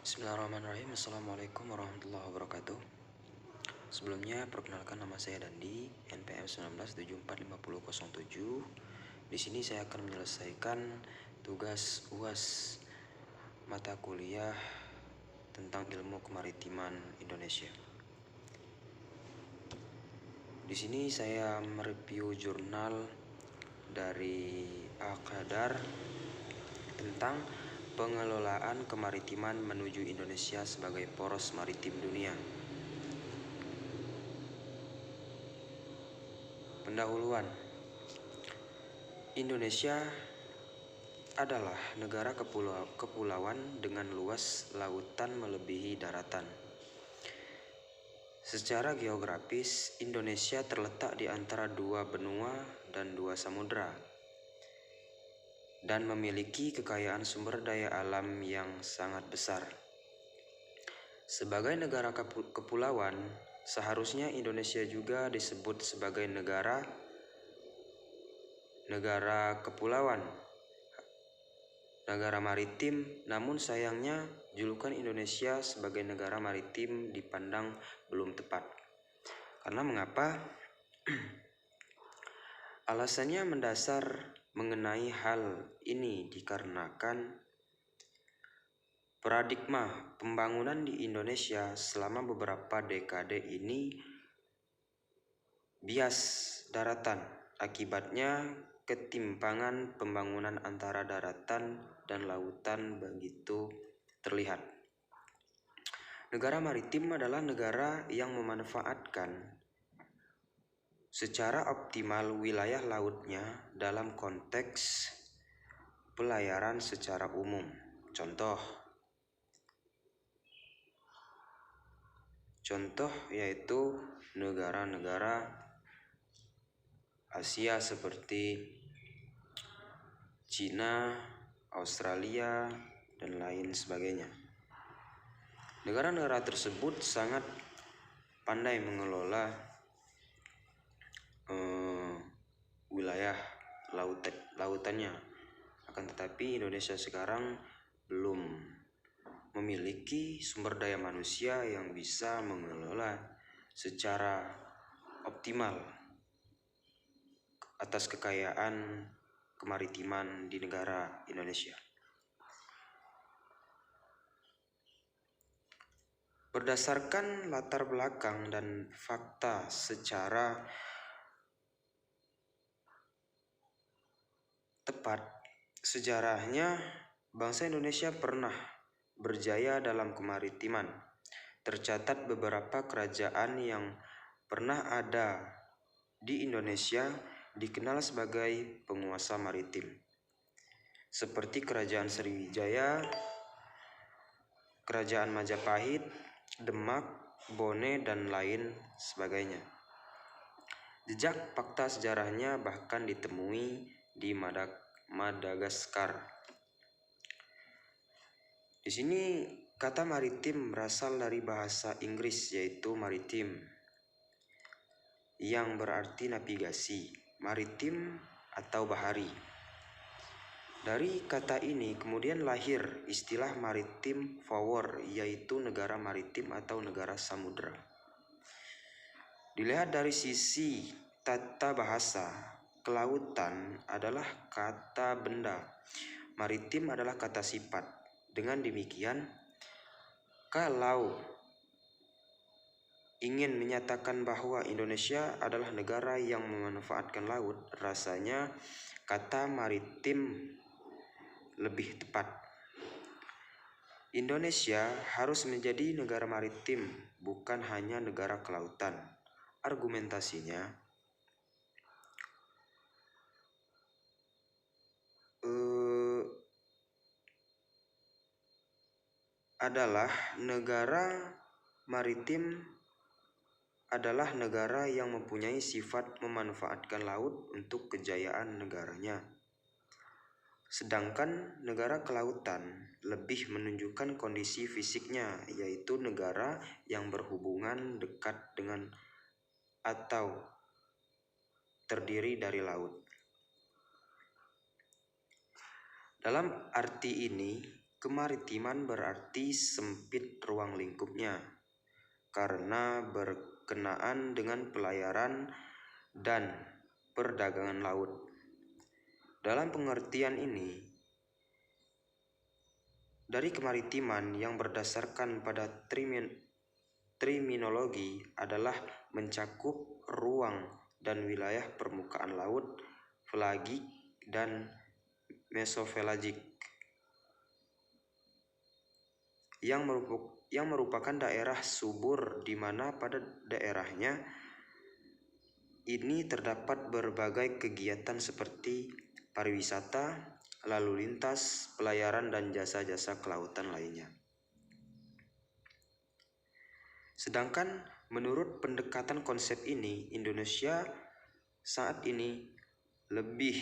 Bismillahirrahmanirrahim. Assalamualaikum warahmatullahi wabarakatuh. Sebelumnya, perkenalkan nama saya Dandi, NPM 19745007. Di sini saya akan menyelesaikan tugas UAS mata kuliah tentang ilmu kemaritiman Indonesia. Di sini saya mereview jurnal dari Al-Qadar tentang pengelolaan kemaritiman menuju Indonesia sebagai poros maritim dunia. Pendahuluan. Indonesia adalah negara kepulauan dengan luas lautan melebihi daratan. Secara geografis, Indonesia terletak di antara dua benua dan dua samudra, dan memiliki kekayaan sumber daya alam yang sangat besar. Sebagai negara kepulauan, seharusnya Indonesia juga disebut sebagai negara kepulauan, negara maritim. Namun sayangnya, julukan Indonesia sebagai negara maritim dipandang belum tepat. Karena mengapa? Alasannya mendasar mengenai hal ini dikarenakan paradigma pembangunan di Indonesia selama beberapa dekade ini bias daratan. Akibatnya, ketimpangan pembangunan antara daratan dan lautan begitu terlihat. Negara maritim adalah negara yang memanfaatkan secara optimal wilayah lautnya dalam konteks pelayaran secara umum. Contoh yaitu negara-negara Asia seperti Cina, Australia, dan lain sebagainya. Negara-negara tersebut sangat pandai mengelola wilayah lautannya. Akan tetapi Indonesia sekarang belum memiliki sumber daya manusia yang bisa mengelola secara optimal atas kekayaan kemaritiman di negara Indonesia. Berdasarkan latar belakang dan fakta secara tepat, sejarahnya bangsa Indonesia pernah berjaya dalam kemaritiman. Tercatat beberapa kerajaan yang pernah ada di Indonesia dikenal sebagai penguasa maritim, seperti Kerajaan Sriwijaya, Kerajaan Majapahit, Demak, Bone, dan lain sebagainya. Jejak fakta sejarahnya bahkan ditemui di Madagaskar. Di sini kata maritim berasal dari bahasa Inggris yaitu maritime, yang berarti navigasi, maritim atau bahari. Dari kata ini kemudian lahir istilah maritim power, yaitu negara maritim atau negara samudra. Dilihat dari sisi tata bahasa, kelautan adalah kata benda, maritim adalah kata sifat. Dengan demikian, kalau ingin menyatakan bahwa Indonesia adalah negara yang memanfaatkan laut, rasanya kata maritim lebih tepat. Indonesia harus menjadi negara maritim, bukan hanya negara kelautan. Argumentasinya adalah negara maritim adalah negara yang mempunyai sifat memanfaatkan laut untuk kejayaan negaranya. Sedangkan negara kelautan lebih menunjukkan kondisi fisiknya, yaitu negara yang berhubungan dekat dengan atau terdiri dari laut. Dalam arti ini, kemaritiman berarti sempit ruang lingkupnya, karena berkenaan dengan pelayaran dan perdagangan laut. Dalam pengertian ini, dari kemaritiman yang berdasarkan pada terminologi adalah mencakup ruang dan wilayah permukaan laut, pelagik dan mesopelagik, yang merupakan daerah subur di mana pada daerahnya ini terdapat berbagai kegiatan seperti pariwisata, lalu lintas, pelayaran, dan jasa-jasa kelautan lainnya. Sedangkan menurut pendekatan konsep ini, Indonesia saat ini lebih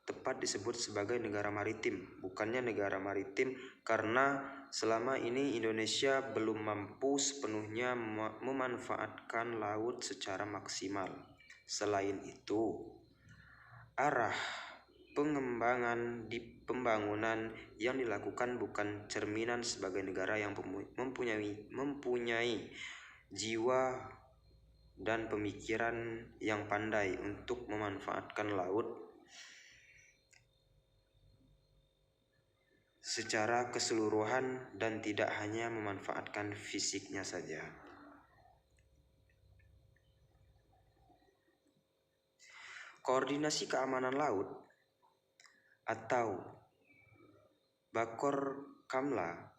tepat disebut sebagai negara maritim, bukannya negara maritim, karena selama ini Indonesia belum mampu sepenuhnya memanfaatkan laut secara maksimal. Selain itu, arah pengembangan di pembangunan yang dilakukan bukan cerminan sebagai negara yang mempunyai jiwa dan pemikiran yang pandai untuk memanfaatkan laut secara keseluruhan dan tidak hanya memanfaatkan fisiknya saja. Koordinasi keamanan laut atau Bakor Kamla.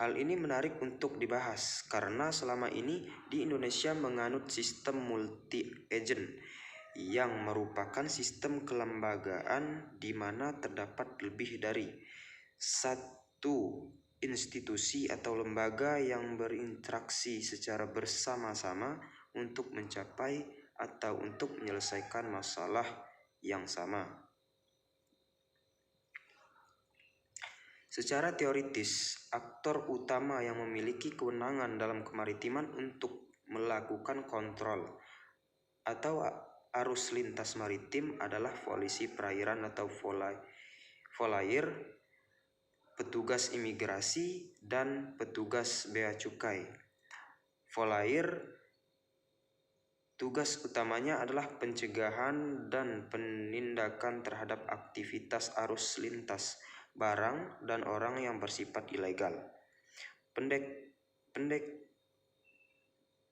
Hal ini menarik untuk dibahas karena selama ini di Indonesia menganut sistem multi-agent yang merupakan sistem kelembagaan di mana terdapat lebih dari satu institusi atau lembaga yang berinteraksi secara bersama-sama untuk mencapai atau untuk menyelesaikan masalah yang sama. Secara teoritis, aktor utama yang memiliki kewenangan dalam kemaritiman untuk melakukan kontrol atau arus lintas maritim adalah polisi perairan atau volair, petugas imigrasi, dan petugas bea cukai. Volair, tugas utamanya adalah pencegahan dan penindakan terhadap aktivitas arus lintas barang dan orang yang bersifat ilegal.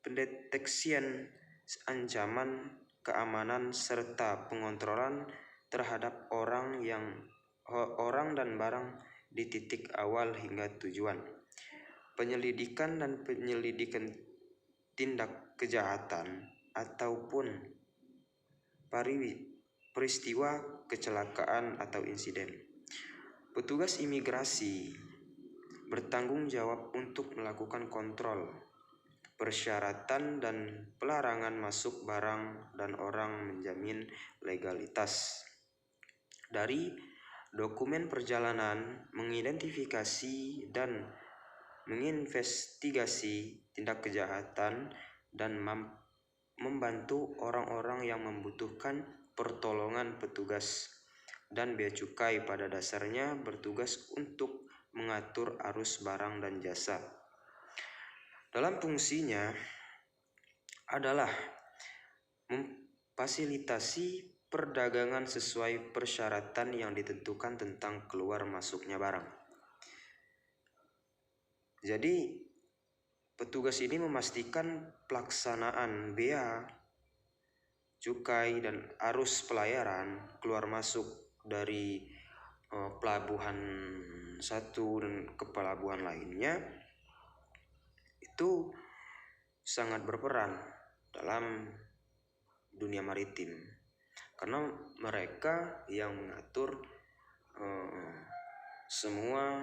Pendeteksian ancaman keamanan serta pengontrolan terhadap orang dan barang di titik awal hingga tujuan. Penyelidikan dan penyelidikan tindak kejahatan ataupun peristiwa kecelakaan atau insiden. Petugas imigrasi bertanggung jawab untuk melakukan kontrol, persyaratan dan pelarangan masuk barang dan orang, menjamin legalitas dari dokumen perjalanan, mengidentifikasi dan menginvestigasi tindak kejahatan, dan membantu orang-orang yang membutuhkan pertolongan petugas. Dan bea cukai pada dasarnya bertugas untuk mengatur arus barang dan jasa. Dalam fungsinya adalah memfasilitasi perdagangan sesuai persyaratan yang ditentukan tentang keluar masuknya barang. Jadi petugas ini memastikan pelaksanaan bea cukai dan arus pelayaran keluar masuk dari pelabuhan satu dan ke pelabuhan lainnya itu sangat berperan dalam dunia maritim, karena mereka yang mengatur semua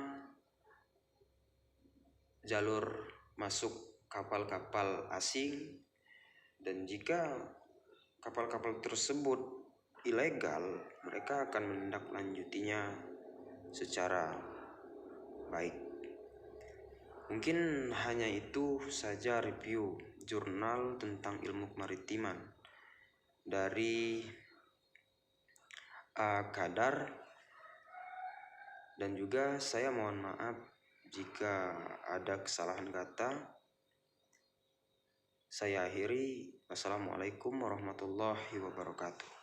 jalur masuk kapal-kapal asing, dan jika kapal-kapal tersebut ilegal, mereka akan menindaklanjutinya secara baik. Mungkin hanya itu saja review jurnal tentang ilmu kemaritiman dari Kadar Dan juga saya mohon maaf jika ada kesalahan kata. Saya akhiri. Wassalamualaikum warahmatullahi wabarakatuh.